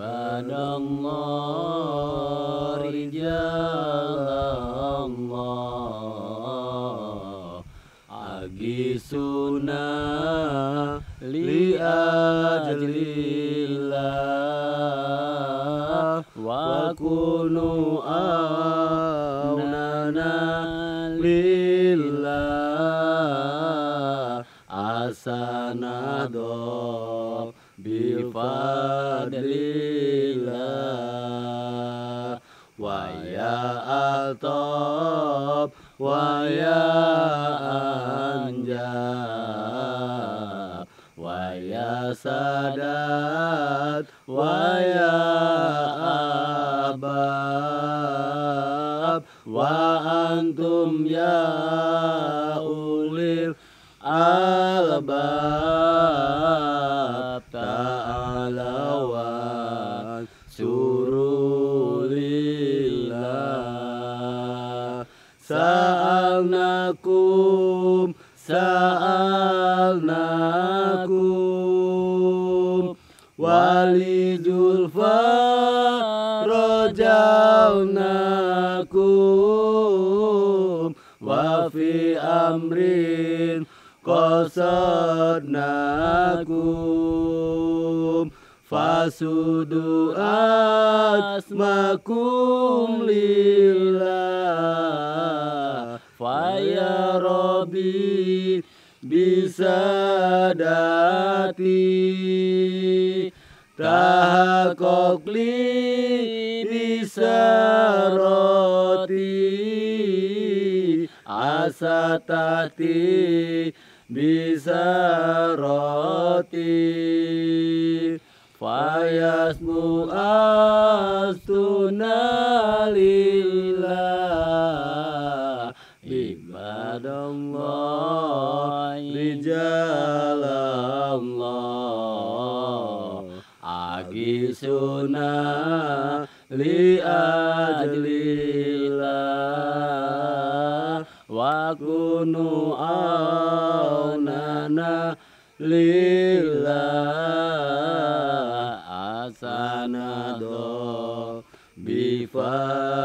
ibadallah rijalallah agisuna li ajlillah wa kunu aunana lillah asanado bifadlillah wa ya altab wa ya anjab wa ya sadat wa ya abab wa antum ya ulil albab ta'alawan surulillah sa'alnakum walijulfa rojalnakum wa fi amrin qasadnakum fasudu asmakum lillah faya rabbi bisadati tahaqaq li bisarati asatati bisarati fayasmu astuna lillah ibadallah rijalallah agisuna li ajlillah wa kunu aunana lillah asanado bifadlillah.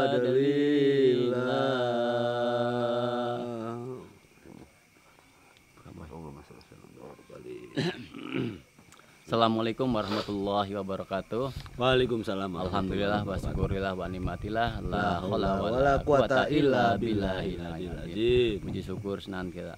Assalamualaikum warahmatullahi wabarakatuh. Waalaikumsalam. Alhamdulillah wa syukurillah wa nikmatillah la haula wala quwata illa billahil aliyil azim. Puji syukur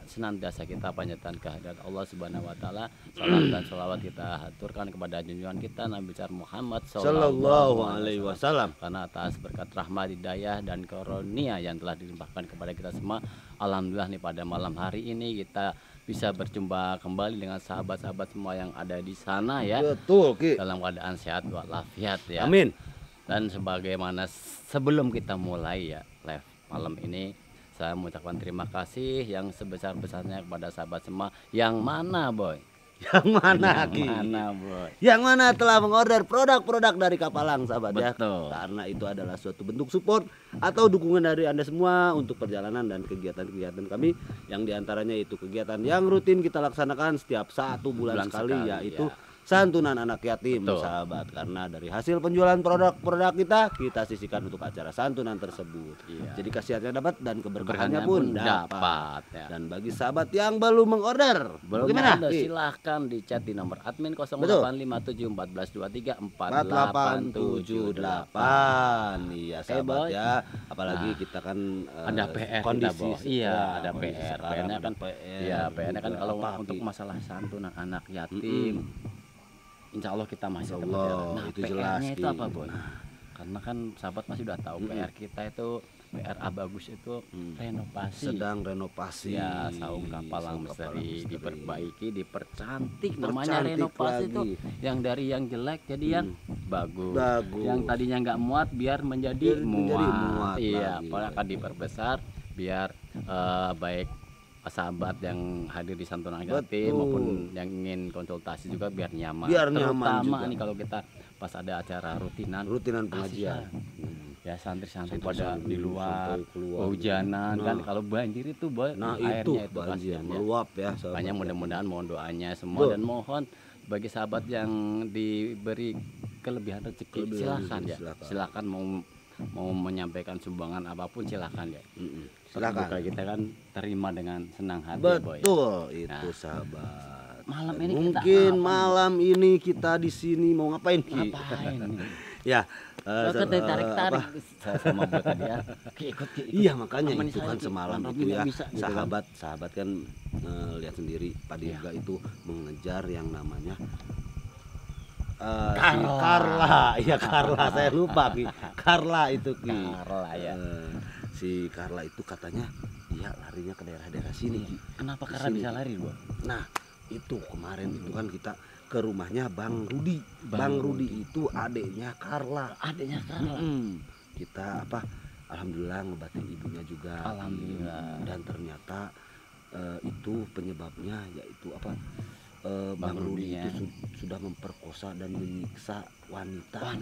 senantiasa kita panjatkan kehadirat Allah Subhanahu wa taala. Salam dan selawat kita haturkan kepada junjungan kita Nabi besar Muhammad sallallahu alaihi wasallam. Karena atas berkat rahmat, hidayah dan karunia yang telah dilimpahkan kepada kita semua, alhamdulillah nih pada malam hari ini kita bisa berjumpa kembali dengan sahabat-sahabat semua yang ada di sana ya. Betul, Ki. Dalam keadaan sehat walafiat ya. Amin. Dan sebagaimana sebelum kita mulai ya live malam ini, saya mengucapkan terima kasih yang sebesar-besarnya kepada sahabat semua. Yang mana, Boy? Yang mana, Ki? Yang mana, Boy? Yang mana telah mengorder produk-produk dari Kapalang, sahabat. Betul. Ya. Karena itu adalah suatu bentuk support atau dukungan dari Anda semua untuk perjalanan dan kegiatan-kegiatan kami, yang diantaranya itu kegiatan yang rutin kita laksanakan setiap 1 bulan sekali, yaitu santunan anak yatim. Betul. Sahabat. Karena dari hasil penjualan produk-produk kita sisihkan untuk acara santunan tersebut. Iya. Jadi kasihannya dapat dan keberkahannya pun dapat ya. Dan bagi sahabat yang belum mengorder, bagaimana? Silahkan di chat di nomor admin 085714234878. Iya sahabat ya. Apalagi kita kan ada PR kondisi. Iya, ada PR. PR-nya kan PR-nya kan kalau untuk masalah santunan anak yatim, insya Allah kita masih akan berjalan. Nah, itu PR-nya itu apa, Boy? Karena kan sahabat masih udah tahu PR kita itu, PR Abagus itu renovasi. Sedang renovasi. Ya, saung Kapalang Misteri diperbaiki, dipercantik. Namanya renovasi itu yang dari yang jelek jadi yang bagus. Yang tadinya nggak muat biar menjadi muat. Iya, pokoknya akan diperbesar biar baik sahabat yang hadir di santunan yatim maupun yang ingin konsultasi juga biar nyaman. Terutama nih kalau kita pas ada acara rutinan pengajian. Ya santri-santri pada di luar kehujanan kan, kalau banjir itu airnya itu banjir meluap ya. Makanya mudah-mudahan mohon doanya semua dan mohon bagi sahabat yang diberi kelebihan rezeki. Silakan ya. Silakan mau menyampaikan sumbangan apapun silakan ya. Silakan. Kita kan terima dengan senang hati. Betul Boy. itu sahabat. Malam ini mungkin malam ini kita di sini mau ngapain Ki? Ya, tarik-tarik sama buat tadi ya. Ikut. Iya makanya itu kan semalam itu ya sahabat kan lihat sendiri Pak Dirga itu mengejar yang namanya Carla. Iya Carla, saya lupa Ki. Carla itu Ki. Carla ya. Si Carla itu katanya dia larinya ke daerah-daerah sini Ki. Kenapa Carla bisa lari, Bu? Nah, itu kemarin itu kan kita ke rumahnya Bang Rudi. Bang Rudi itu adiknya Carla. Kita alhamdulillah ngebatin ibunya juga. Alhamdulillah. Dan ternyata itu penyebabnya yaitu Bang Rudi itu sudah memperkosa dan menyiksa wanita.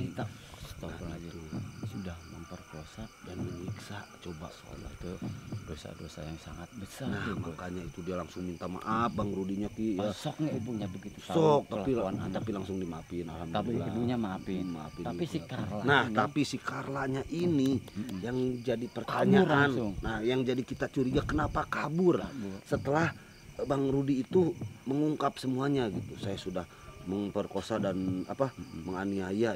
Sudah memperkosa dan menyiksa. Coba soal itu dosa-dosa yang sangat besar. Nah makanya itu dia langsung minta maaf Bang Rudinya Ki. Sok nggak ibunya begitu. Sok tapi langsung dimaafin alhamdulillah. Tapi ibunya maafin. Tapi si Carla. Nah tapi si Carlanya ini yang jadi pertanyaan. Nah yang jadi kita curiga kenapa kabur setelah Bang Rudi itu mengungkap semuanya gitu. Saya sudah memperkosa dan menganiaya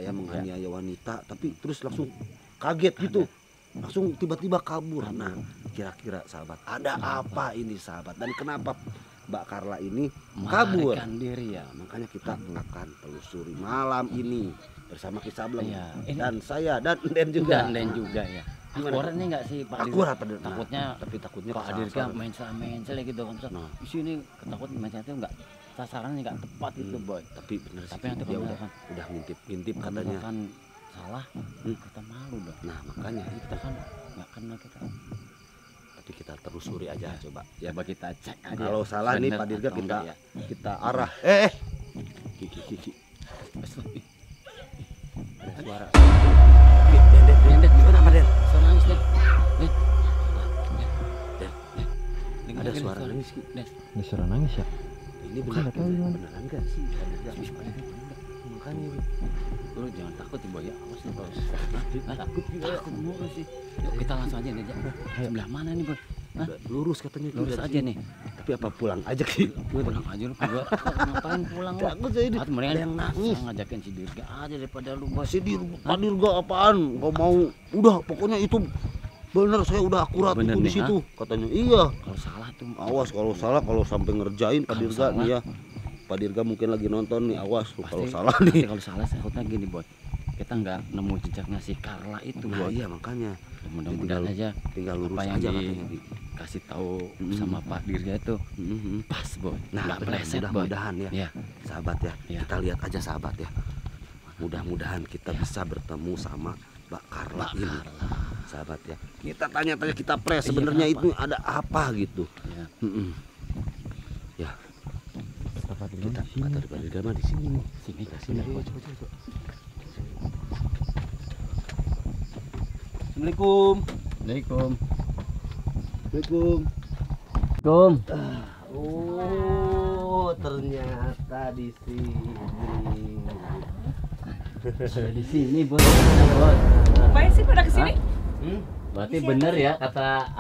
wanita, tapi terus langsung kaget gitu, langsung tiba-tiba kabur. Nah kira-kira sahabat ada apa ini sahabat dan kenapa Mbak Carla ini kabur? Diri ya. Makanya kita akan telusuri malam ini bersama Kisableng dan saya dan Den juga ya. Akurat nih nggak sih Pak Akurat takutnya Pak Dirga main gitu kan. Nah, di sini ketakut main itu nggak sasarannya nggak tepat itu Boy. Tapi bener sih yang dia udah ngintip katanya. Kan salah, kita malu dong. Nah makanya kita kan nggak kenal kita. Tapi kita telusuri aja coba. Ya coba kita cek aja. Kalau salah nih Pak Dirga kita arah. Kiki. Ada suara. Den, kenapa Den? Suara nangis Den. Ada suara nangis Ki. Ada suara nangis ya? Ini beneran gak sih? Makanya lu jangan takut Boy ya. Awas nih Boy. Takut mulu sih. Yuk kita langsung aja nih. Sebelah mana nih Boy? Lurus katanya. Lurus aja nih. Tapi apa pulang aja Ki? Pulang aja lu berdua. Ngapain pulang lu? Takut saya ini. Mendingan yang nangis ngajakin si Dirga aja daripada lu Boy. Si Dirga apaan? Gak mau. Udah pokoknya itu bener saya udah akurat itu di situ katanya. Iya. Kalau salah tuh awas kalau salah kalau sampai ngerjain Pak Dirga nih ya. Pak Dirga mungkin lagi nonton nih, awas tuh kalau salah nih. Kalau salah saya gini Boy. Kita nggak nemu jejaknya si Carla itu Boy. Iya makanya. Mudah-mudahan aja tinggal lurus apa yang aja katanya kasih tahu sama Pak Dirga itu pas Boy. Nah meleset mudah-mudahan ya. Sahabat ya. Kita lihat aja sahabat ya. Mudah-mudahan kita bisa bertemu sama Mbak Carla ini. Sahabat ya. Kita tanya-tanya kita press sebenarnya itu ada apa gitu. Ya. Kita kata Pak Dirga mah di sini. Sini. Coba. Assalamualaikum. Oh, ternyata di sini. Di sini Boy. Ngapain sih pada kesini? Berarti benar ya kata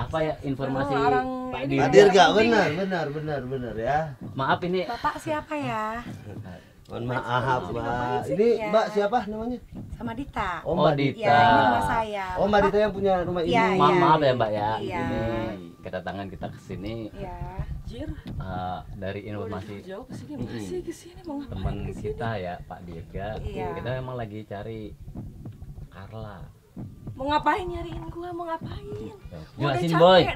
informasi Pak Dirga. Benar ya. Maaf ini Bapak siapa ya? Mohon maaf Mbak. Ini Mbak siapa namanya? Sama Dita. Oh Mbak Dita. Ya, ini rumah saya. Oh Mbak Dita yang punya rumah ini. Maaf ya Mbak ya. Iya. Ini kedatangan kita ke sini. Iya. Dari informasi jauh ke sini mau teman kita ya Pak Dirga. Iya. Kita memang lagi cari Carla. Mau ngapain nyariin gua? Mau ngapain? Jelasin Boy.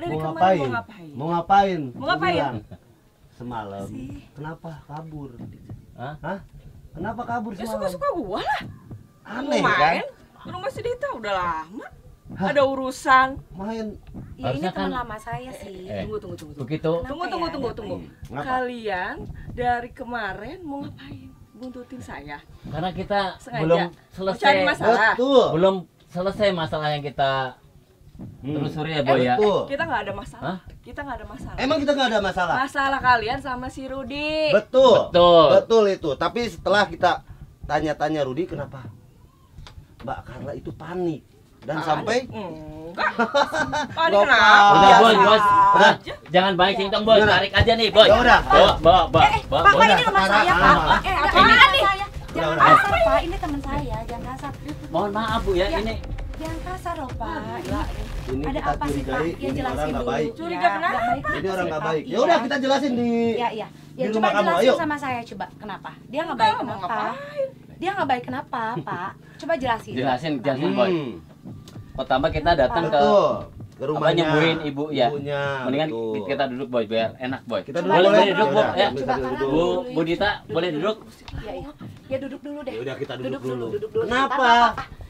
Mau ngapain? Semalam. Kenapa kabur? Hah? Kenapa kabur Ya semalam? suka-suka gua lah. Aneh mau kan? main ke rumah si Dita udah lama. Ada urusan. Main. Ya ini Harusnya teman kan- lama saya sih. Tunggu. Tunggu. Begitu. Tunggu. Ngapa? Kalian dari kemarin mau ngapain? Buntutin saya. Karena kita Sengaja. belum Mau cari selesai. masalah. Betul. Belum selesai masalah yang kita telusuri ya Boy ya. Betul. Kita nggak ada masalah. Hah? Kita nggak ada masalah. Emang kita nggak ada masalah? Masalah kalian sama si Rudi. Betul. Betul. Betul itu. Tapi setelah kita tanya-tanya Rudi kenapa Mbak Carla itu panik dan sampai enggak. Panik Nggak kenapa? apa. Udah, Boy, Biasa Bos. aja. Udah, jangan banyak singtong, Boy. Udah. Tarik aja nih, Boy. Ya udah. Bawa. Pak, ini rumah saya, Pak. apaan nih? Jangan Udah. kasar, Pak. Ini teman saya, jangan kasar. Mohon maaf, Bu ya, Ya. ini Jangan kasar loh, Pak. ini Ada kita apa sih, Pak? curigai Ya ini jelasin orang nggak dulu. baik. Curiga Ya, kenapa? nggak baik Ini orang nggak Pak. baik. Ya Iya. udah kita jelasin di Iya. Ya di coba rumah kamu, jelasin ayo. sama saya coba kenapa? Dia nggak baik Kamu kenapa? ngapain? Dia nggak baik kenapa, Pak? Coba jelasin. jelasin, Boy. Pertama kita datang ke Betul. Ke rumahnya. nyembuhin ibu ya. Ibunya. Mendingan betul. kita duduk, Boy, biar enak, Boy. Kita Coba duduk boleh boleh duduk, Bu. Ya, Ya. kita Coba duduk kanan dulu. Bu Dita, boleh duduk? Iya, iya. Ya duduk dulu deh. Ya udah kita duduk dulu. Duduk dulu. Kenapa?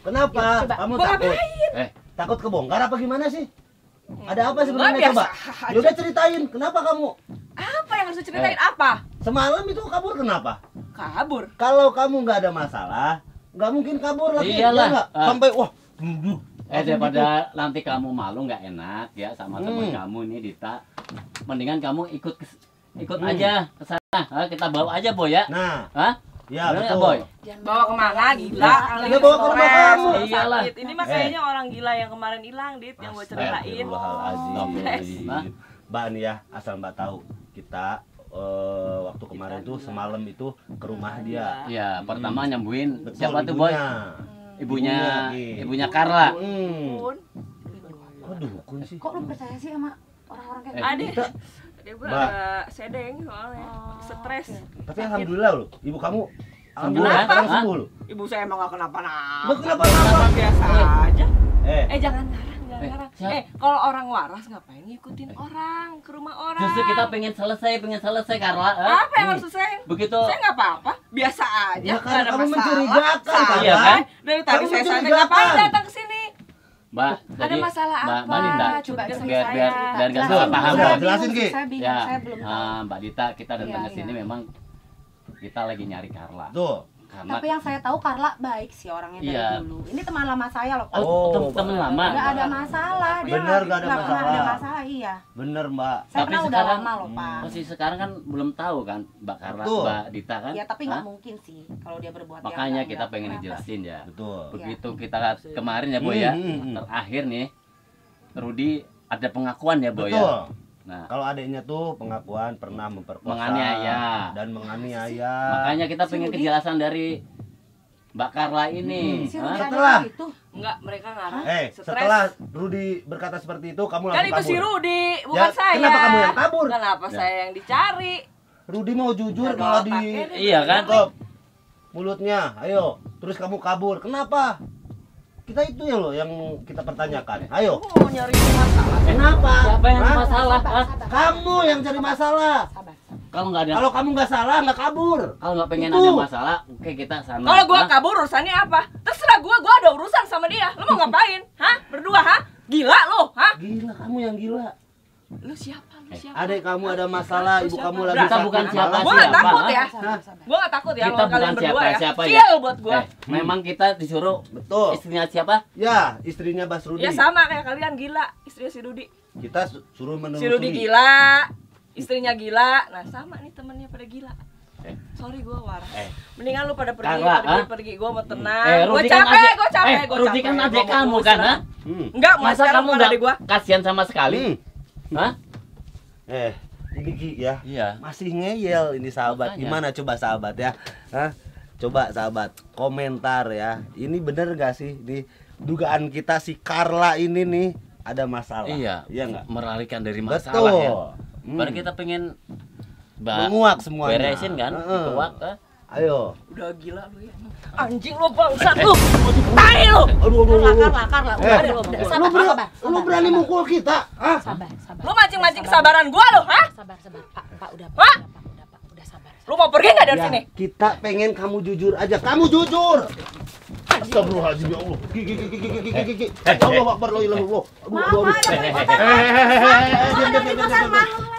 Kenapa? Ya, coba. Kamu Gua takut? Eh, Takut kebongkar apa gimana sih? Ada apa Enggak, sebenarnya biasa coba? aja. Ya udah ceritain, kenapa kamu? Apa yang harus diceritain apa? Semalam itu kabur kenapa? Kabur. Kalau kamu nggak ada masalah, nggak mungkin kabur lagi. Iyalah. Ya nggak? Ah. Sampai wah. daripada nanti kamu malu nggak enak ya sama teman kamu ini Dita. Mendingan kamu ikut aja ke sana. Kita bawa aja, Boy ya. Nah, Hah? ya Bener nggak, betul. Boy? Bawa kemana? Gila. Ya, bawa ke rumah kamu. Iyalah. Sakit. Ini mah kayaknya orang gila yang kemarin hilang, Dit, yang gue ceritain. Astagfirullahaladzim. Hah? Mbak nih ya, asal Mbak tahu, kita waktu kemarin tuh semalam itu ke rumah dia. Ya, pertama nyembuhin Betul, siapa tuh, Boy? Ibunya. Ibunya Carla. Pun. Kok dukun sih? Kok lu percaya sih sama orang-orang kayak Eh, Ada. Kita- Dia gue Mbak. agak sedeng soalnya. Stres. Tapi alhamdulillah loh, ibu kamu Sembuh, alhamdulillah kan? sekarang Hah? sembuh loh. Ibu saya emang gak kenapa-napa. Nggak kenapa-napa. Biasa aja. Jangan ngarang, jangan Eh, ngarang. siap. Kalau orang waras ngapain ngikutin orang ke rumah orang? Justru kita pengen selesai Carla. Apa yang harus selesai? Begitu. Saya nggak apa-apa, biasa aja. Ya, nggak karena ada kamu masalah. mencurigakan, Santai. Iya, kan? Dari tadi Kamu saya santai, mencurigakan. ngapain datang ke sini? Mbak, Ada jadi, masalah Mbak apa? Dita, Coba Biar sama biar saya. biar nggak salah paham. Udah, Saya jelasin, bingung Ki. sih, saya bingung, Ya, saya belum tahu. Mbak Dita, kita datang Iya, ke sini iya. memang kita lagi nyari Carla. Tuh. Karena Tapi yang saya tahu Carla baik sih orangnya dari Iya. dulu. Ini teman lama saya loh, Pak. temen lama. Nggak ada masalah. Dia Bener, nggak ada nggak pernah masalah. ada masalah, iya. Bener, Mbak. Saya Tapi kenal udah sekarang- lama loh, Pak. Posisi sekarang kan belum tahu kan Mbak Carla, Betul. Mbak Dita kan. Ya tapi nggak Hah? mungkin sih kalau dia berbuat yang Makanya nggak- kita pengen kenapa dijelasin ya. Betul. Begitu kita kemarin ya, Boy ya. Terakhir nih Rudi ada pengakuan ya, Boy ya. Betul. Nah, Kalau adiknya tuh pengakuan pernah memperkosa Menganiaya. dan menganiaya. makanya kita pengen Rudi? kejelasan dari Mbak Carla ini. Si Hah? Rudi ada Setelah- itu. Enggak, mereka ngarang. Stres. Stres. Setelah Rudi berkata seperti itu, kamu Kan langsung itu kabur. si Rudi, bukan Ya, saya. kenapa kamu yang kabur? Kenapa Ya. saya yang dicari? Rudi mau jujur Ada malah otaknya di nih. Iya kan? tangkap mulutnya. Ayo, terus kamu kabur. Kenapa? Kita itu ya loh yang kita pertanyakan. Ayo. Aku mau nyari masalah. Kenapa? Siapa yang Hah? masalah? Hah? Kamu yang cari masalah. Sabar. Kalau nggak ada, Kalau kamu nggak salah, nggak kabur. kalau nggak pengen Itu. ada masalah, oke kita sana. Kalau gua Hah? kabur urusannya apa? Terserah gua ada urusan sama dia. Lu mau ngapain? Hah? Berdua, hah? Gila lu, hah? Gila, kamu yang gila. Lu siapa? Lu siapa? Adik kamu ada masalah, ibu Siapa? kamu lagi Kita sakit. bukan siapa Gua nggak siapa. takut ya. Sabar, sabar. Gua gak takut ya Kita kalau kalian bukan berdua ya. siapa-siapa ya. Feel buat gua. Memang kita disuruh Betul. istrinya siapa? Ya, istrinya Bas Rudi. Ya sama kayak kalian gila, istrinya si Rudi. Kita suruh Si Rudi menelusuri. gila, istrinya gila. Nah, sama nih temennya pada gila. Eh. Sorry gua waras. Eh. Mendingan lu pada pergi, Carla, hah? pergi. Gua mau tenang. Gua Rudi kan capek, adik- gua capek, gua Rudi capek. kan Gua adik mau kamu kan, istirahat. ha? Enggak, Masa kamu nggak nggak gua. kasihan sama sekali? Hah? Ini Ki ya. Iya. Masih ngeyel ini sahabat. Makanya. Gimana coba sahabat ya? Hah? Coba sahabat komentar ya. Ini bener gak sih di dugaan kita si Carla ini nih ada masalah? Iya. Iya nggak? Melarikan dari Betul. masalah ya. Hmm. Baru kita pengen Menguak semuanya. beresin kan? Heeh. Dituak, Ayo. Udah gila lu ya. Anjing lu bangsat lu. Tai lu. Aduh, Lakar lah. Eh, Udah, lu, sabar, ber- sabar. lu berani mukul kita? Hah? Sabar, sabar. Lu mancing-mancing kesabaran gua lu, hah? Sabar, Pak. Pak, udah, Pak. Hah? Pak. Udah sabar. Lu mau pergi enggak dari Ya, sini? kita pengen kamu jujur aja. Kamu jujur. Astagfirullahaladzim ya Allah. Ki. Allah Akbar la ilaha illallah. Mama,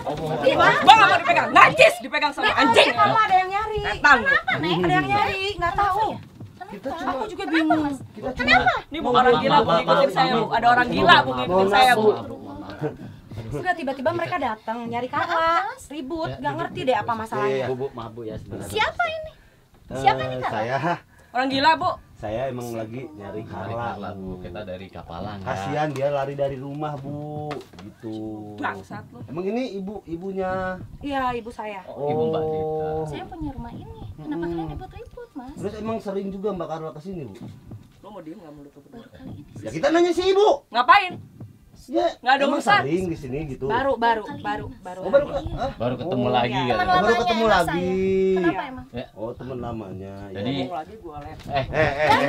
Gua enggak mau dipegang. Najis dipegang sama anjing. Kamu ada yang nyari. Setan lu. Kenapa, Nek? Ada yang nyari, nggak tahu. Kita Aku juga bingung. Kita cuma Ini bukan orang gila bu ngikutin saya bu. Ada orang gila bu ngikutin saya bu. Sudah tiba-tiba mereka datang nyari Carla, ribut, nggak ngerti deh apa masalahnya. Iya. Bu, maaf Bu ya sebenarnya. Siapa ini? Siapa ini, Kak? Saya Orang gila bu. Saya emang lagi nyari Carla, Bu. Kita dari Kapalang. Ya. Kasihan dia lari dari rumah, Bu. Gitu. Bangsat lu. Emang ini ibunya. Iya, ibu saya. Oh, Ibu Mbak Dita. Saya punya rumah ini. Kenapa kalian ribut-ribut, Mas? Terus emang sering juga Mbak Carla kesini, Bu? Lu mau diem enggak mulut lu berdua? Baru kali ini. Ya kita nanya si ibu. Ngapain? Ya, Nggak ada emang urusan. sering di sini gitu. Baru. Oh, baru Ketemu lagi Teman kan. baru lamanya ketemu enak lagi. saya. Kenapa emang? Oh, teman lamanya. Ya. Jadi Ngomong lagi gua liat.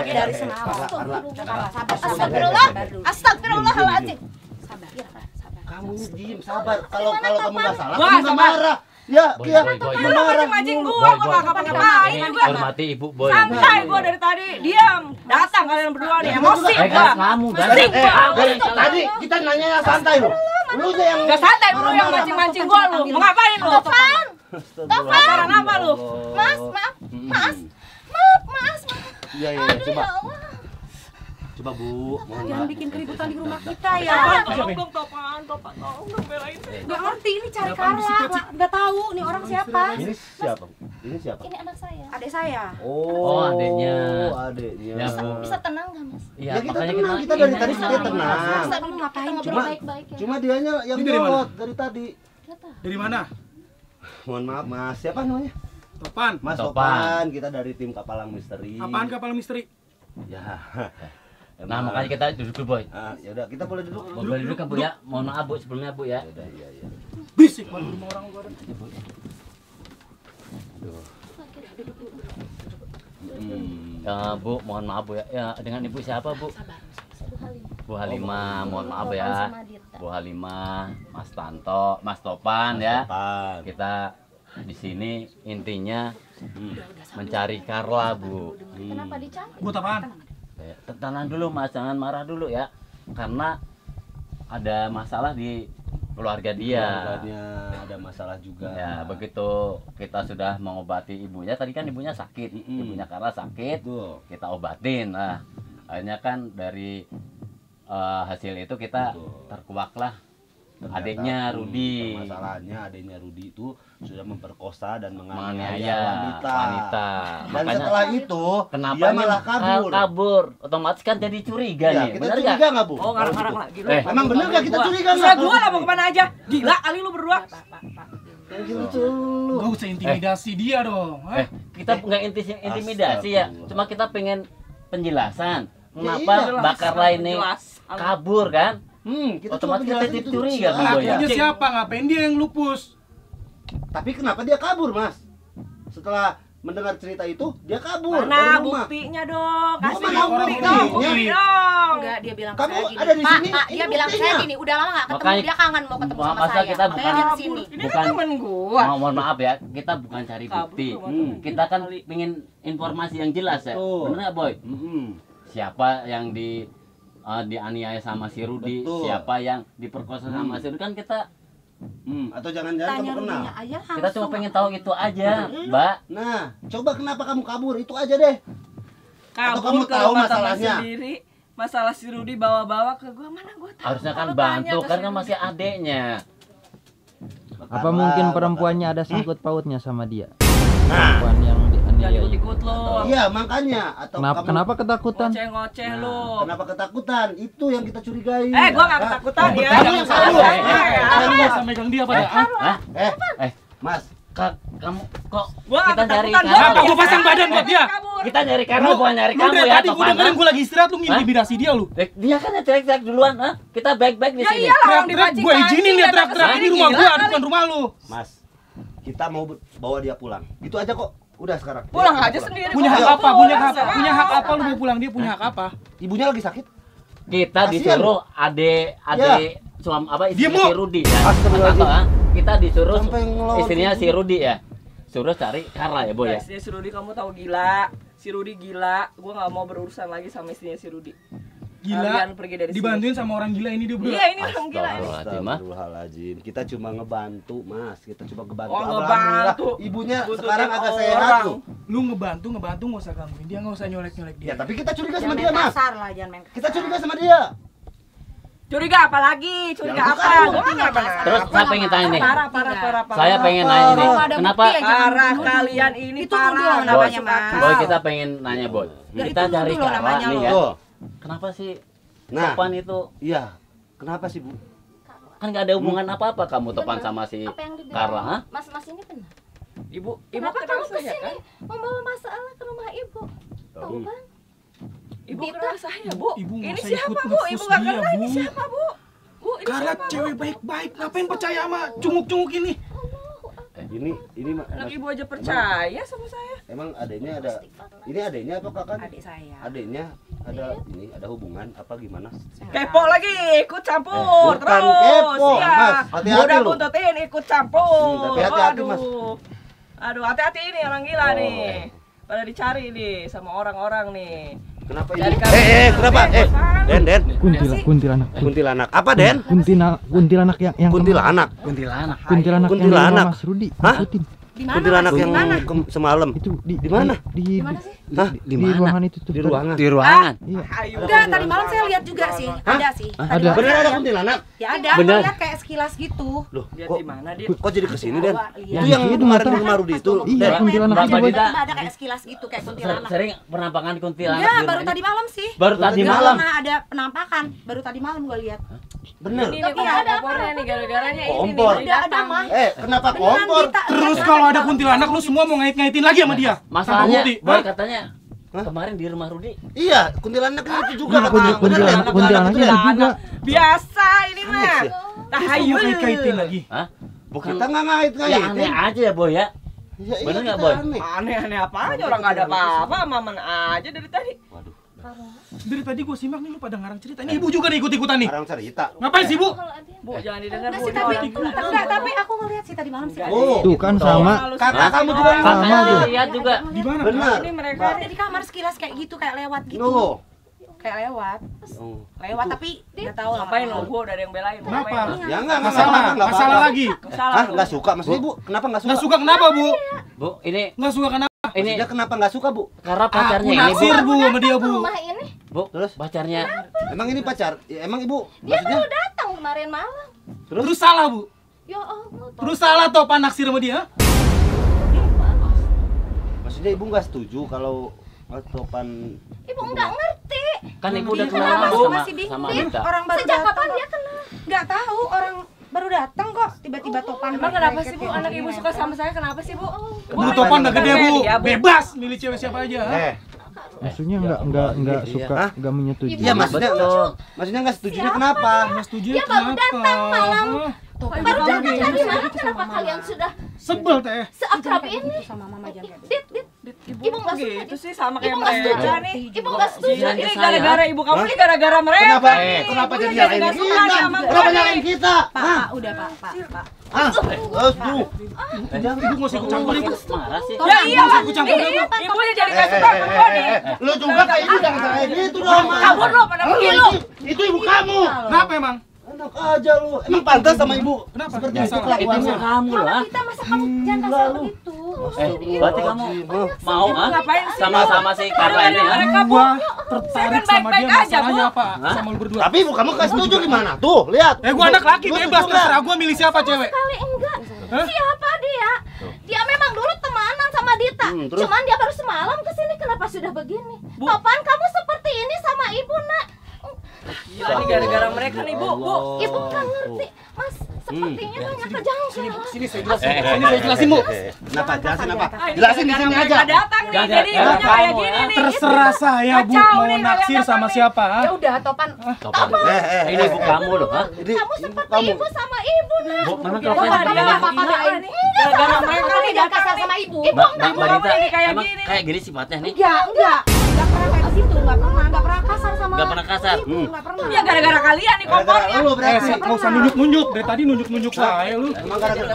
Dari semalam. Carla. Sabar. Astagfirullah. Astagfirullahaladzim. Sabar. Sabar. Kamu ini diem, sabar. Kalau kamu nggak salah, Wah, kamu nggak sabar. marah. Ya, Boy, ya. boy, boy, Lu boy. mancing-mancing gua nggak ngapa-ngapain Ini juga. hormati Ibu Boy. Santai gua dari tadi, diam. Datang kalian berdua nih, emosi Kan gua. kamu kan. Sering gua. Tadi kita nanya yang santai loh. Lu aja yang Gak santai lu yang mancing-mancing gua lu. Mau ngapain lu? Topan. Pacaran apa lu? Mas, maaf. Mas. Iya, coba. Ya Allah. Coba Bu, mohon Jangan maaf. bikin keributan di rumah kita ya. Tolong dong Topan, tolong dong belain saya. Gak ngerti ini cari Carla. Gak tahu nih orang siapa. Ini siapa? Ini siapa? Ini anak saya. Adik saya. Oh, adiknya. Adiknya. Ya, Bisa, Bu. bisa tenang nggak, Mas? Iya, Ya, kita makanya tenang, kita dari ini tadi sama. dia tenang. Masa Kamu ngapain? kita ngobrol Cuma- baik-baik ya? Cuma dianya yang Ini dari mana? nyolot dari tadi. Kenapa? Dari mana? Mohon maaf Mas, siapa namanya? Topan. Mas Topan. Topan, kita dari tim Kapalang Misteri. Apaan kapal misteri? Ya. Nah, makanya kita duduk dulu, Boy. Ah, ya udah, kita boleh duduk. Boleh duduk kan, Bu ya? Mohon maaf, Bu, sebelumnya, Bu ya. Udah, iya. Bisik baru rumah orang gua ada. Bu, mohon maaf, Bu ya. Ya, dengan Ibu siapa, Bu? Bu Halim. Bu Halimah, mohon maaf Topan ya. sama Dita. Bu Halimah, Mas Tanto, Mas Topan ya. Topan. Kita di sini intinya mencari Carla, Bu. Kenapa dicari? Buat apaan? Ya, tenang dulu, Mas, jangan marah dulu ya. Karena ada masalah di keluarga dia. Keluarganya ada masalah juga. Ya, begitu kita sudah mengobati ibunya, tadi kan ibunya sakit, ibunya Carla sakit, Betul. kita obatin. Nah, akhirnya kan dari hasil itu kita Betul. terkuaklah Ternyata, adiknya Rudi. Masalahnya adiknya Rudi itu sudah memperkosa dan menganiaya Menganiaya wanita. Dan Makanya setelah itu kenapa dia ini malah kabur. kabur? Otomatis kan jadi curiga Ya, nih. kita Bener curiga nggak? nggak Bu? Oh, ngarang-ngarang lagi lu. Emang bener nggak kita curiga nggak? Terserah gua lah mau kemana aja. Gila kali lu berdua. Gak usah intimidasi dia dong. Kita nggak intimidasi ya, cuma kita pengen penjelasan. Ya Kenapa iya. bakar lain nih Jelas. kabur kan? Kita cuma Otomatis kita penjelasan jadi itu. curiga, Bu. Pelakunya ya. siapa? Ngapain dia yang lupus? Tapi kenapa dia kabur, Mas? Setelah mendengar cerita itu, dia kabur dari Mana rumah. buktinya dong? Kasih Mana bukti buktinya? dong, bukti dong. Enggak, dia bilang ke Kamu saya gini. ada di Pak, sini, Pak, ini dia bilang ke saya buktinya. gini, udah lama gak ketemu, Makanya- dia kangen mau ketemu sama Masa saya. kita Makanya bukan- dia kesini. Ini Bukan. kan temen gua. Mohon maaf ya, kita bukan cari Kabur bukti. tuh, teman-teman. Kita kan pengen informasi yang jelas ya. Betul. Bener nggak, Boy? Mm-mm. Siapa yang dianiaya sama si Rudi, Betul. siapa yang diperkosa sama si Rudi, kan kita Atau jangan-jangan Tanya kamu kenal. Rudinya aja langsung. kita cuma pengen tahu itu aja, Mbak. Nah, coba kenapa kamu kabur? Itu aja deh. Atau kamu Kabur ke tahu rumah teman masalahnya? sendiri. Masalah si Rudi bawa-bawa ke gua, mana gua tahu. Harusnya kan Kalau tanya bantu ke kan si kan Rudi. masih adeknya. Apa mungkin perempuannya ada sangkut pautnya sama dia? Nah, Perempuan yang Jangan dianiaya. ikut-ikut lu. iya makanya. Atau Kenapa ketakutan? Ngoceh-ngoceh Nah, lu. kenapa ketakutan? Itu yang kita curigai. Gua gak Hah? ketakutan ya. Kamu yang kabur. Kamu gak usah megang dia pada. Hah? Mas, Kamu kok Gua kita gak nyari ketakutan. Carla? Apa gua pasang badan buat dia? Kita nyari Carla bukan nyari Lu kamu dari ya, tadi gua Topan. dengerin gua lagi istirahat lu ngintimidasi dia lu. Dia kan yang teriak-teriak duluan, ha? Kita baik-baik di Ya sini. iyalah orang Teriak-teriak dipancing. gua izinin dia teriak-teriak ini rumah gua, bukan rumah lu. Mas, kita mau bawa dia pulang. Itu aja kok. Udah sekarang. Pulang Dia aja pulang. sendiri. Punya Gua hak nggak apa? pulang, Punya hak serah. punya hak apa lu mau pulang? Dia punya hak apa? Ibunya lagi sakit. Kita Kasian. disuruh adik suami apa Dia istrinya mau- si Rudi ya. Astagfirullahaladzim. Atau, ha? Kita disuruh Sampai ngelawak istrinya ibu. si Rudi ya. Suruh cari Carla ya, Boy ya. Istrinya si Rudi kamu tahu gila. Si Rudi gila. Gua nggak mau berurusan lagi sama istrinya si Rudi. Gila. Kalian pergi dari sini. Dibantuin sama orang gila ini dia berdua. Iya ini orang gila ini. Astagfirullahaladzim, ha? Astagfirullahaladzim. Kita cuma ngebantu, Mas. Kita cuma ngebantu. Oh, Alhamdulillah, ngebantu. ibunya Butuhin sekarang agak orang. sehat tuh. Lu ngebantu nggak usah gangguin dia, nggak usah nyolek-nyolek dia. Ya, tapi kita curiga Jangan sama dia, main Mas. kasar lah, jangan main kasar. Kita curiga sama dia. Curiga apa lagi? Curiga Ya, apa? bukan. Gua nggak pernah. Terus saya pengen tanya nih. Parah. Saya pengen nanya nih. Kalau ada Kenapa? bukti ya jangan Parah dituduh. kalian ini Itu parah. tuduh Nggak namanya, masuk Mas. akal. Boy, kita pengen nanya, Boy. Ya, Kita itu cari dulu Carla namanya nih loh. ya. Tuh. Kenapa sih Nah, Topan itu iya. Kenapa sih, Bu? kan nggak ada hubungan apa-apa kamu Topan sama si Apa yang dibilang Carla, hah? Mas ini benar. Ibu Kenapa kan kamu kerasa ya kesini kan? membawa masalah ke rumah ibu? Tahu kan? Ibu Dita. kerasa ya, Bu. Ibu nggak Ini usah siapa, ikut Bu? nge-push Ibu nggak dia, kenal ini Bu. siapa, Bu? Bu, ini Carla siapa, Bu? cewek baik-baik, ngapain percaya sama cunguk-cunguk ini? Ini Anak ibu aja percaya sama saya. emang adanya ada. Ini adanya apa kakak? Adik saya. Adanya ada ini ada hubungan apa gimana? Kepo lagi, ikut campur Bukan terus. kepo, Iya. Mas. Hati-hati Udah lu. buntutin ikut campur. Tapi hati-hati, Mas. Aduh, hati-hati ini orang gila Oh. nih. Pada dicari nih sama orang-orang nih. Kenapa Dari ini? kami- Kenapa? Den. Kuntilanak. Kuntilanak. Apa, Den? Kuntilanak yang Kuntilanak. Kuntilanak. Kuntilanak yang Kuntilanak. Mas Rudi. Hah? Ikutin. Di mana? Kuntilanak Mas? yang Di mana? semalam. Itu Di mana? Di Di mana sih? Hah? di ruangan itu tuh. Di ruangan. Di ruangan. Iya. Ayo. Enggak, tadi malam saya lihat juga sih. Ada sih. Tadi Ada. malam Bener saya ada lihat. kuntilanak? Ya ada, Bener. aku lihat kayak sekilas gitu. Loh, Dia kok di mana dia? kok jadi kesini, Den? Bawa lihat. Itu yang Iya, kemarin tahu. di rumah Rudi itu. Iya, Den. kuntilanak Bapak itu, Boy. Dita. Ada kayak sekilas gitu kayak kuntilanak. Sering penampakan kuntilanak. Ya, di baru rumah tadi malam sih. ini. Baru tadi Nggak malam. pernah ada penampakan. Baru tadi malam gua lihat. Bener. Ini nih kompornya nih gara-garanya ini nih. Kompor. Tadi Ada datang. mah. Kenapa Beneran, kompor? Dita. Terus Lihat kalau apa? ada kuntilanak lu semua mau ngait-ngaitin lagi sama dia? Masalahnya, Sama Rudi. Boy Hah? katanya kemarin di rumah Rudi. Iya, kuntilanaknya itu juga. Iya, Kak. Bener, Den? kuntilanaknya itu juga. Biasa ini mah. Aneh sih. Tahayul. Mau kait-kaitin lagi. Hah? Bukan. Kita nggak ngait-ngait. Ya aneh aja ya, Boy ya. Iya, Bener kita nggak, Boy? aneh. Aneh-aneh apa aja orang nggak ada apa-apa, maman aja dari tadi. Dari tadi gue simak nih lu pada ngarang cerita. Ini ibu juga nih ikut-ikutan nih. Orang cerita. Ngapain sih, Bu? Kalau ada Bu, jangan didengar Enggak Bu, sih ini tapi orang gila. enggak, tapi aku ngeliat sih tadi malam sih. Oh, Tuh kan sama. kakak kamu juga Sama Kakaknya tuh. lihat juga. Di mana? benar. Ini mereka Ada di kamar sekilas kayak gitu, kayak lewat gitu. Nuh. Kayak lewat. Oh. Lewat tapi enggak tahu lah. ngapain lo? Gua udah ada yang belain. Mau Kenapa? ngapain? Ya enggak Masalah, apa-apa, nggak masalah apa-apa. lagi. Salah Hah, lu. nggak suka maksudnya, Bu? Kenapa nggak suka? Nggak suka kenapa, Bu? Bu, ini Nggak suka kenapa? ini Maksudnya kenapa nggak suka, Bu? karena Aku pacarnya ini, Bu. naksir, Bu, sama dia, ke Bu. rumah ini, Bu, Terus? pacarnya. Emang ini pacar? Ya, emang Ibu? dia Maksudnya? baru datang kemarin malam. Terus salah, Bu. Ya Allah, Terus salah toh pan naksir sama dia? Maksudnya Ibu nggak setuju kalau Topan ibu nggak ngerti. Kan ibu udah Iya, kenal kenapa lama sih sama masih bingung? sama Dia Dita. orang baru Sejak datang kapan kok. dia kenal? Nggak tahu, orang baru datang kok tiba-tiba Topan. Emang kenapa sih Bu? Anak ibu suka sama saya kenapa sih Bu? Bu Topan udah gede, Bu. Iya, Bu. Bebas milih cewek siapa aja. Maksudnya Ya nggak Allah, suka, Hah? nggak menyetujui. Iya, maksudnya Betul. maksudnya nggak setujunya kenapa? Nggak setuju Dia baru kenapa? datang malam. Hah? Topan Baru jangan datang kayak tadi gitu, malam. gitu Kenapa sama mama. kalian sudah Sebel teh. seakrab Jangan ini? gitu sama mama jangan. Dit, ibu nggak gitu setuju. sih sama kayak Ibu nggak mereka setuju. nih. Ibu nggak setuju. Jangan Ini ke saya. gara-gara ibu kamu nih gara-gara mereka. Kenapa? nih. Kenapa Ibu jadi nggak nyalain suka kita? nih sama Kenapa gua nyalain nih. kita? Pak, udah Pak. Hah? Aduh. Jangan ibu nggak usah ikut campur ibu. Marah sih. Ya iya lah. Ikut campur Ini ibu. ibunya jadi nggak suka sama gua nih. Lu juga kayak ibu jangan kayak gitu dong. Kabur lo pada pergi lo. Itu ibu kamu. Kenapa emang? Enak aja lu. Emang pantas sama ibu. Kenapa? Seperti Nggak itu salah. Itu kelakuannya. kamu loh, ah. Kita masa kamu jangan kasar begitu. Berarti kamu mau ah? Ngapain sih? Sama si Carla ini ah? Mereka Bu. Gua tertarik Saya kan sama dia baik-baik aja, masalahnya Bu. apa? Hah? Sama lu berdua. Tapi ibu kamu kasih setuju gimana? Tuh, lihat. Gua anak laki Lu bebas setuju nggak? terserah gua milih siapa cewek. Kali enggak. Hah? Siapa dia? Dia memang dulu temanan sama Dita. Terus? Cuman dia baru semalam kesini. Kenapa sudah begini? Topan, kamu seperti ini sama ibu, Nak. Gila nih gara-gara mereka nih Bu. Bu. Ibu nggak ngerti, Mas. Sepertinya banyak kejanggalan. Sini saya jelasin. Sini saya jelasin, Bu. Kenapa? Jelasin apa? Ah, ini Jelasin di gara-gara sini mereka aja. datang nih. Jangan, Jadi jangan. ibunya kayak Kamu, gini ah. nih. Terserah saya, Bu, Kacau mau nih, naksir kalian sama datang siapa. Ya ah? udah Topan. Topan. Ini ibu kamu loh, ah. Ini Kamu seperti kamu. ibu sama ibu, Nak. Bu, memang Topan, kelakuannya Topan, begini. Papa doain. Gara-gara mereka Topan nih jangan datang kasar nih. sama ibu. Mbak Ibu Dita, ini kayak emang gini. kayak gini sifatnya nih? Enggak pernah kayak gitu, enggak pernah kasar sama Nggak pernah kasar. ibu, enggak pernah. Ya gara-gara kalian nih Gara-gara kompornya. lu berarti. Nggak usah nunjuk-nunjuk. Dari tadi nunjuk-nunjuk saya lu. Emang gara-gara.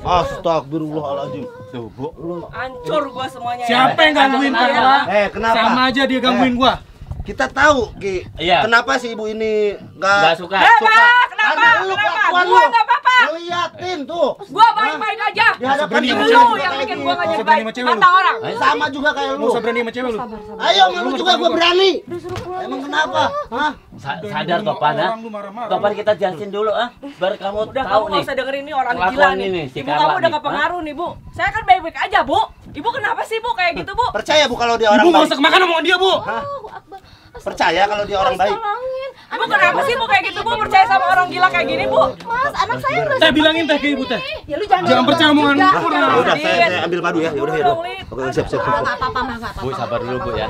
Astagfirullahaladzim. Tuh, Bu. Hancur gua semuanya. Siapa yang gangguin Kenapa? Carla? Kenapa? Sama aja dia gangguin gua. Kita tahu, Ki. Iya. Kenapa si ibu ini Nggak suka. suka? Kenapa Karena lu Kenapa? kelakuan Gua lu. nggak apa-apa. Lu liatin tuh. Gua baik-baik aja. Di hadapan berani sama lu cewek. Lu yang bikin gua nggak jadi Berani baik sama cewek lu. mata orang. sama juga kayak lu. Lu usah berani sama cewek lu. Ayo sama lu juga gua berani. Emang kenapa? Hah? Sadar Topan ha? Orang lu marah-marah. Topan kita jelasin dulu ah, biar kamu Udah tahu kamu nih. nggak usah dengerin ini orang Kelakuan gila ini, nih. si Ibu Carla kamu udah nih, kepengaruh nih, Bu. Saya kan baik-baik aja, Bu. Ibu kenapa sih, Bu, kayak gitu, Bu? Percaya Bu kalau dia orang Ibu nggak baik? usah kemakan omongan dia, Bu. Percaya kalau dia orang baik? Tolongin. Ibu kenapa sih, Bu, kayak gitu, Bu? Percaya sama orang gila kayak gini, Bu? Mas, anak saya nggak Teh bilangin teh ke ibu teh. Ya lu jangan Jangan percaya omongan juga. orang. Ya udah Adit. saya ambil madu ya. Ya udah ya udah. Oke siap siap. siap. Enggak apa-apa, Mas, enggak Bu sabar dulu Bu ya.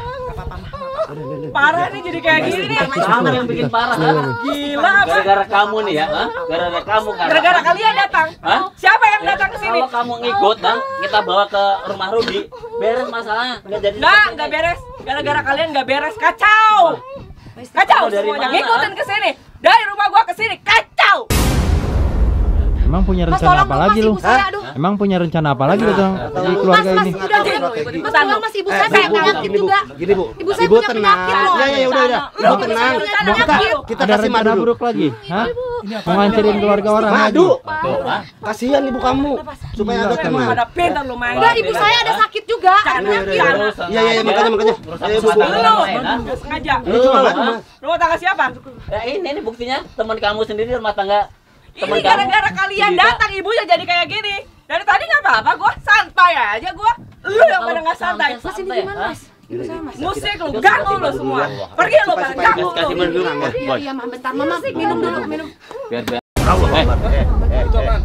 Parah nih jadi kayak gini nih. Kamu yang bikin parah ha? Gila apa? Gara-gara kamu nih ya, ha? Gara-gara kamu kan. Gara-gara kalian datang. Hah? Siapa yang datang ke sini? Kalau kamu ngikut, ha? Kita bawa ke rumah Rudy, beres masalahnya. Nggak jadi. Nggak beres. Gara-gara kalian nggak beres. Kacau. Kacau Dari semuanya. mana, Ngikutin ke sini. Dari rumah gua ke sini. Kacau. Emang punya Mas, rencana tolong apa dong, lagi Mas, lu? ibu saya, aduh. Emang punya rencana apa lagi lu tentang di keluarga Mas, ini? udah deh. Mas, tolong Mas, ibu saya Bu, kayak penyakit gini Bu, juga. gini Bu. Ibu saya punya tenang. penyakit loh. Ya ya udah udah. Lu Ibu tenang. punya Mau penyakit. kita Ada kasih rencana madu. buruk lagi? Hah? Ini apa? Mau ngancurin keluarga orang lagi? Madu. Tuh, ha? Kasihan ibu kamu supaya Gila, agak kan tenang. Ada pintar lu main. Enggak, ibu saya ada sakit juga. Iya iya makanya. Urusan Ya, Bu, rumah Bu. tangga Lu lain, ha? sengaja. Ini cuma madu ha? Mas. Rumah tangga siapa? Ya ini buktinya teman kamu sendiri rumah tangga. Teman Ini kamu. gara-gara kalian Cerita. datang ibunya jadi kayak gini. Dari tadi nggak apa-apa, gua santai aja gua. Lu yang pada nggak santai. Mas, ini gimana, Mas? Ibu saya, Mas. Musik lu, ganggu lu semua. Pergi lu, pada ganggu Kasih lu. minum Iya, Boy. iya, Ma, bentar. Mama, minum dulu, minum. Biar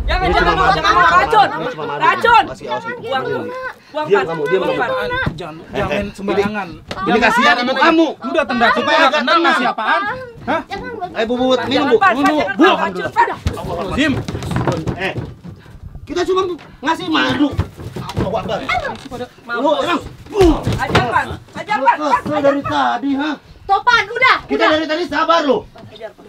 Jangan Ini jangan cuma madu. jangan racun. Ini cuma madu. Racun. Kasih awas Bu. Buang lu. Buang Diam Pan. kamu, diam Buang kamu. Pan. Jangan sembarangan. Ini kasihan ibu kamu. Lu udah tendang Supaya supaya agak tenang tenang. ngasih apaan? Hah? Ayo Bu, minum Jangan Bu. Pan, Pan, Minum jangan Bu. Pan, racun, Pan. Dim. Kita cuma ngasih madu. Allahu Akbar. Lu emang Ajar Pan. Ajar Pan. kesel dari tadi, ha? Topan, udah. Kita dari tadi sabar lu.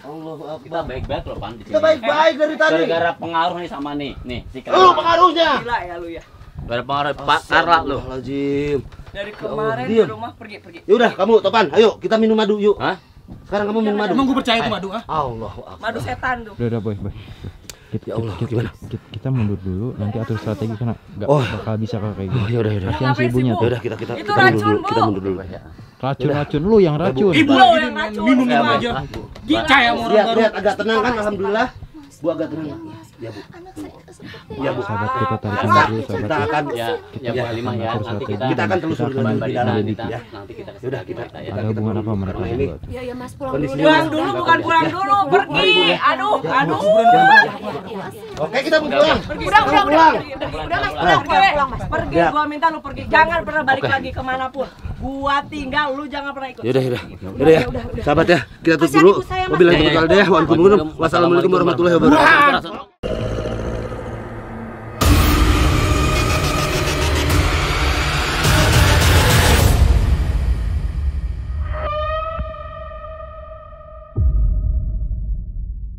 Allahu kita Akbar. baik-baik loh Pan di sini. Kita baik-baik dari tadi. Gara-gara pengaruh nih sama nih si Lu Carla. pengaruhnya. Gila ya lu ya. Gara pengaruh Pak Carla lu. Astagfirullahaladzim. Dari kemarin di diam. rumah pergi. Ya udah kamu Topan, ayo kita minum madu yuk. Hah? Sekarang kamu minum madu. Emang gue percaya itu madu ah? Allahu Akbar. Madu setan tuh. Udah, boy. Kita, Ya Allah, kita, gimana? kita mundur dulu, nanti atur strategi karena nggak Oh. bakal bisa kayak Oh, gitu. ya udah ya udah. Kasihan si Ngapain sih, ibunya Bu? tuh. Ya udah kita Itu mundur racun, dulu. Bu. Kita mundur dulu. Racun lu yang racun. Ibu Lu lagi yang racun. minum Ya, aja. Bu. Percaya sama orang Lihat baru. lihat agak tenang kan alhamdulillah. Bu agak tenang. Ya Bu. Ya Bu. Sahabat kita tarik Kita, nafas dulu, sahabat. kita akan Ya, ya Bu Halimah ya. Nanti kita akan telusuri Kita akan lebih Mbak dalam Dina, ini kita ya. nanti kita kasih Yaudah, tahu kita- ya. Ada hubungan apa mereka Karena ini berdua? Iya, iya, Mas, pulang Kondisinya dulu. Pulang dulu bukan pulang dulu. Pergi. Aduh, aduh. Oke kita mau pulang. Udah, pulang. Udah, Mas, pulang, pulang, Mas. Pergi, Ya. gua minta lu pergi. Jangan pernah balik lagi kemanapun. Gua tinggal, lu jangan pernah ikut. Yaudah yaudah. Yaudah ya. Sahabat ya, kita tutup Kasihan dulu. ibu saya, Mas. Wabillahi taufiq wal hidayah. Wassalamualaikum warahmatullahi wabarakatuh. Wah.